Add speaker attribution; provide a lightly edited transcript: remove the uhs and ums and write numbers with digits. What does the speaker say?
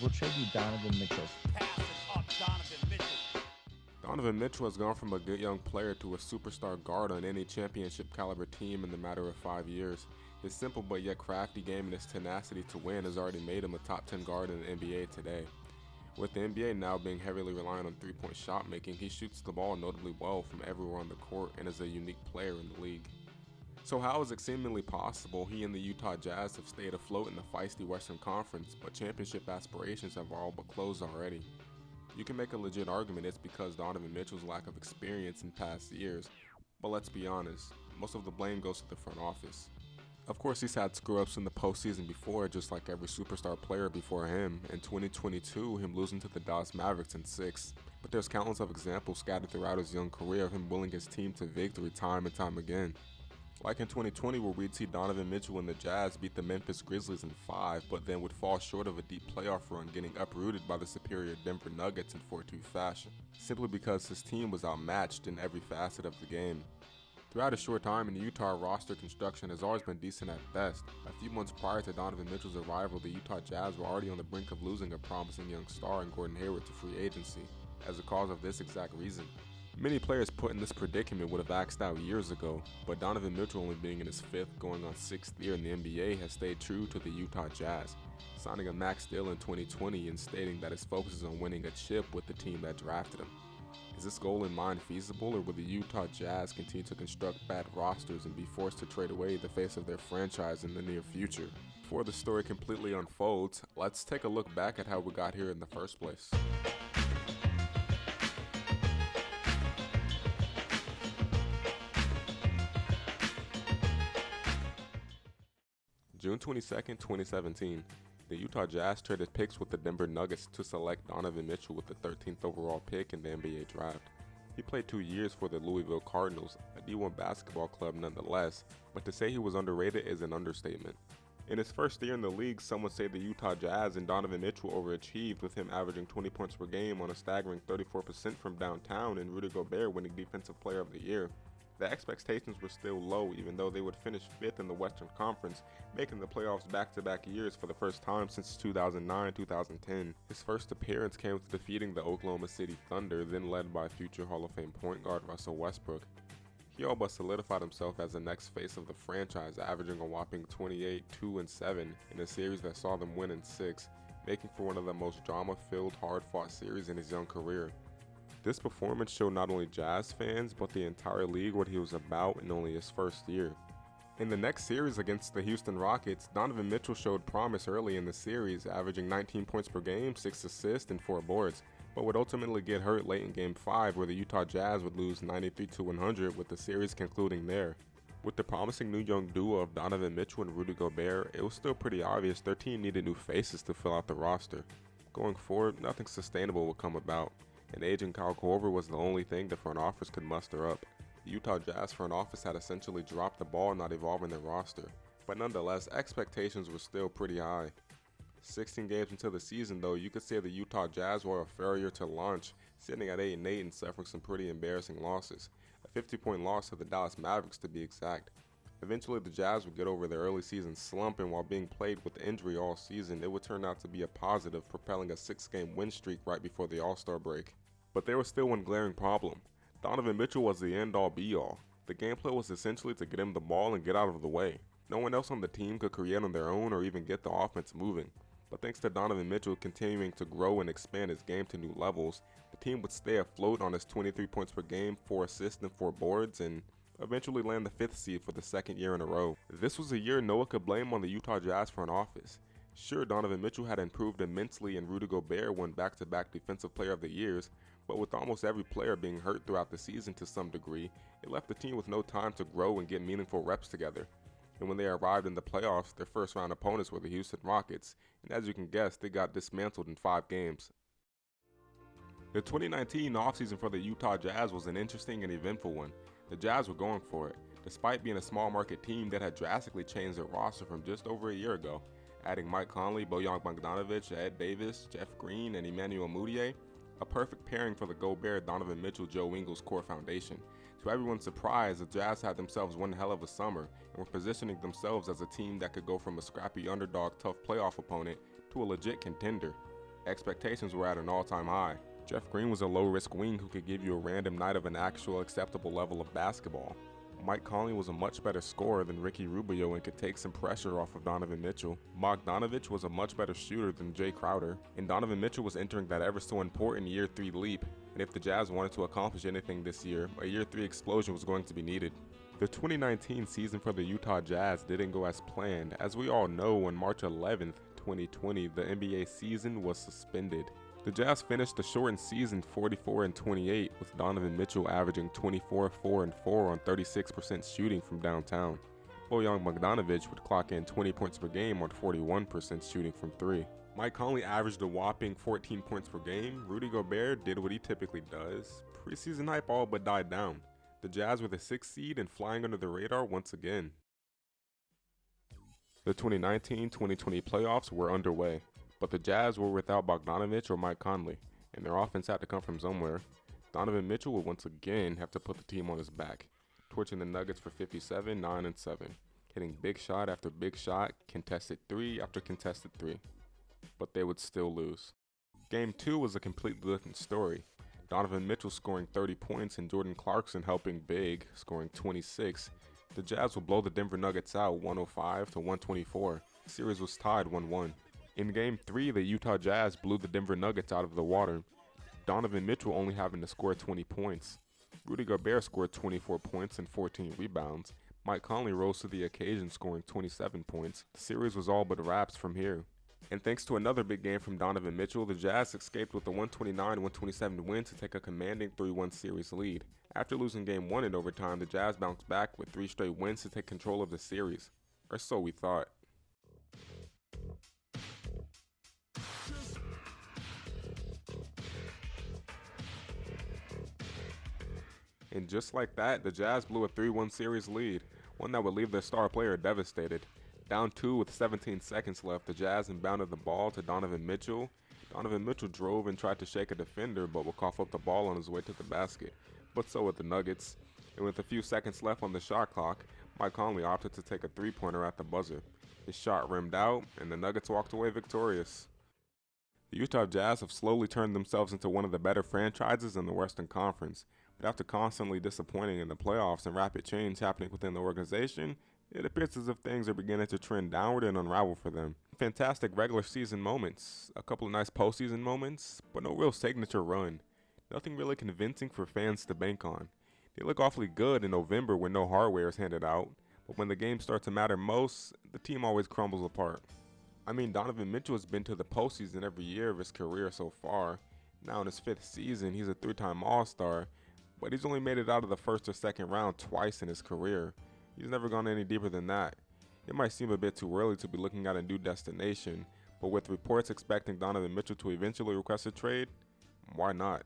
Speaker 1: We'll trade you Donovan Mitchell.
Speaker 2: Passing up Donovan Mitchell.
Speaker 3: Donovan Mitchell has gone from a good young player to a superstar guard on any championship caliber team in the matter of 5 years. His simple but yet crafty game and his tenacity to win has already made him a top 10 guard in the NBA today. With the NBA now being heavily reliant on three-point shot making, he shoots the ball notably well from everywhere on the court and is a unique player in the league. So how is it seemingly possible he and the Utah Jazz have stayed afloat in the feisty Western Conference, but championship aspirations have all but closed already? You can make a legit argument it's because Donovan Mitchell's lack of experience in past years, but let's be honest, most of the blame goes to the front office. Of course, he's had screw-ups in the postseason before, just like every superstar player before him. In 2022, him losing to the Dallas Mavericks in 6. But there's countless of examples scattered throughout his young career of him willing his team to victory time and time again. Like in 2020, where we'd see Donovan Mitchell and the Jazz beat the Memphis Grizzlies in 5, but then would fall short of a deep playoff run, getting uprooted by the superior Denver Nuggets in 4-2 fashion, simply because his team was outmatched in every facet of the game. Throughout his short time in the Utah, roster construction has always been decent at best. A few months prior to Donovan Mitchell's arrival, the Utah Jazz were already on the brink of losing a promising young star in Gordon Hayward to free agency, as a cause of this exact reason. Many players put in this predicament would have axed out years ago, but Donovan Mitchell, only being in his 5th going on 6th year in the NBA, has stayed true to the Utah Jazz, signing a max deal in 2020 and stating that his focus is on winning a chip with the team that drafted him. Is this goal in mind feasible, or will the Utah Jazz continue to construct bad rosters and be forced to trade away the face of their franchise in the near future? Before the story completely unfolds, let's take a look back at how we got here in the first place. June 22nd, 2017, the Utah Jazz traded picks with the Denver Nuggets to select Donovan Mitchell with the 13th overall pick in the NBA draft. He played 2 years for the Louisville Cardinals, a D1 basketball club nonetheless, but to say he was underrated is an understatement. In his first year in the league, some would say the Utah Jazz and Donovan Mitchell overachieved, with him averaging 20 points per game on a staggering 34% from downtown and Rudy Gobert winning Defensive Player of the Year. The expectations were still low, even though they would finish 5th in the Western Conference, making the playoffs back-to-back years for the first time since 2009-2010. His first appearance came with defeating the Oklahoma City Thunder, then led by future Hall of Fame point guard Russell Westbrook. He all but solidified himself as the next face of the franchise, averaging a whopping 28, 2, and 7 in a series that saw them win in 6, making for one of the most drama-filled, hard-fought series in his young career. This performance showed not only Jazz fans, but the entire league what he was about in only his first year. In the next series against the Houston Rockets, Donovan Mitchell showed promise early in the series, averaging 19 points per game, 6 assists, and 4 boards, but would ultimately get hurt late in Game 5, where the Utah Jazz would lose 93-100, with the series concluding there. With the promising new young duo of Donovan Mitchell and Rudy Gobert, it was still pretty obvious their team needed new faces to fill out the roster. Going forward, nothing sustainable would come about, and aging Kyle Korver was the only thing the front office could muster up. The Utah Jazz front office had essentially dropped the ball not evolving their roster, but nonetheless, expectations were still pretty high. 16 games into the season though, you could say the Utah Jazz were a failure to launch, sitting at 8-8 and suffering some pretty embarrassing losses. A 50-point loss to the Dallas Mavericks to be exact. Eventually the Jazz would get over their early season slump, and while being plagued with injury all season, it would turn out to be a positive, propelling a 6-game win streak right before the All-Star break. But there was still one glaring problem. Donovan Mitchell was the end-all be-all. The gameplay was essentially to get him the ball and get out of the way. No one else on the team could create on their own or even get the offense moving. But thanks to Donovan Mitchell continuing to grow and expand his game to new levels, the team would stay afloat on his 23 points per game, 4 assists, and 4 boards, and eventually land the 5th seed for the 2nd year in a row. This was a year no one could blame on the Utah Jazz front office. Sure, Donovan Mitchell had improved immensely and Rudy Gobert won back-to-back Defensive Player of the Years, but with almost every player being hurt throughout the season to some degree, it left the team with no time to grow and get meaningful reps together. And when they arrived in the playoffs, their first round opponents were the Houston Rockets, and as you can guess, they got dismantled in 5 games. The 2019 offseason for the Utah Jazz was an interesting and eventful one. The Jazz were going for it, despite being a small market team that had drastically changed their roster from just over a year ago, adding Mike Conley, Bojan Bogdanovic, Ed Davis, Jeff Green, and Emmanuel Mudiay, a perfect pairing for the Gobert, Donovan Mitchell, Joe Ingles core foundation. To everyone's surprise, the Jazz had themselves one hell of a summer and were positioning themselves as a team that could go from a scrappy underdog tough playoff opponent to a legit contender. Expectations were at an all-time high. Jeff Green was a low-risk wing who could give you a random night of an actual acceptable level of basketball. Mike Conley was a much better scorer than Ricky Rubio and could take some pressure off of Donovan Mitchell. Bogdanovich was a much better shooter than Jay Crowder, and Donovan Mitchell was entering that ever so important year 3 leap, and if the Jazz wanted to accomplish anything this year, a year 3 explosion was going to be needed. The 2019 season for the Utah Jazz didn't go as planned. As we all know, on March 11th, 2020, the NBA season was suspended. The Jazz finished the shortened season 44-28, with Donovan Mitchell averaging 24, 4, and 4 on 36% shooting from downtown. Bojan Bogdanovic would clock in 20 points per game on 41% shooting from 3. Mike Conley averaged a whopping 14 points per game. Rudy Gobert did what he typically does. Preseason hype all but died down. The Jazz were the 6th seed and flying under the radar once again. The 2019-2020 playoffs were underway, but the Jazz were without Bogdanovic or Mike Conley, and their offense had to come from somewhere. Donovan Mitchell would once again have to put the team on his back, torching the Nuggets for 57, 9, and 7, hitting big shot after big shot, contested 3 after contested 3. But they would still lose. Game 2 was a completely different story. Donovan Mitchell scoring 30 points and Jordan Clarkson helping big, scoring 26. The Jazz would blow the Denver Nuggets out 105-124. The series was tied 1-1. In Game 3, the Utah Jazz blew the Denver Nuggets out of the water, Donovan Mitchell only having to score 20 points. Rudy Gobert scored 24 points and 14 rebounds. Mike Conley rose to the occasion, scoring 27 points. The series was all but wraps from here. And thanks to another big game from Donovan Mitchell, the Jazz escaped with a 129-127 win to take a commanding 3-1 series lead. After losing Game 1 in overtime, the Jazz bounced back with 3 straight wins to take control of the series. Or so we thought. And just like that, the Jazz blew a 3-1 series lead, one that would leave their star player devastated. Down 2 with 17 seconds left, the Jazz inbounded the ball to Donovan Mitchell. Donovan Mitchell drove and tried to shake a defender, but would cough up the ball on his way to the basket. But so would the Nuggets. And with a few seconds left on the shot clock, Mike Conley opted to take a 3-pointer at the buzzer. His shot rimmed out, and the Nuggets walked away victorious. The Utah Jazz have slowly turned themselves into one of the better franchises in the Western Conference. But after constantly disappointing in the playoffs and rapid change happening within the organization, it appears as if things are beginning to trend downward and unravel for them. Fantastic regular season moments, a couple of nice postseason moments, but no real signature run. Nothing really convincing for fans to bank on. They look awfully good in November when no hardware is handed out, but when the games start to matter most, the team always crumbles apart. I mean, Donovan Mitchell has been to the postseason every year of his career so far. Now in his 5th season, he's a 3-time All-Star, but he's only made it out of the first or second round twice in his career. He's never gone any deeper than that. It might seem a bit too early to be looking at a new destination, but with reports expecting Donovan Mitchell to eventually request a trade, why not?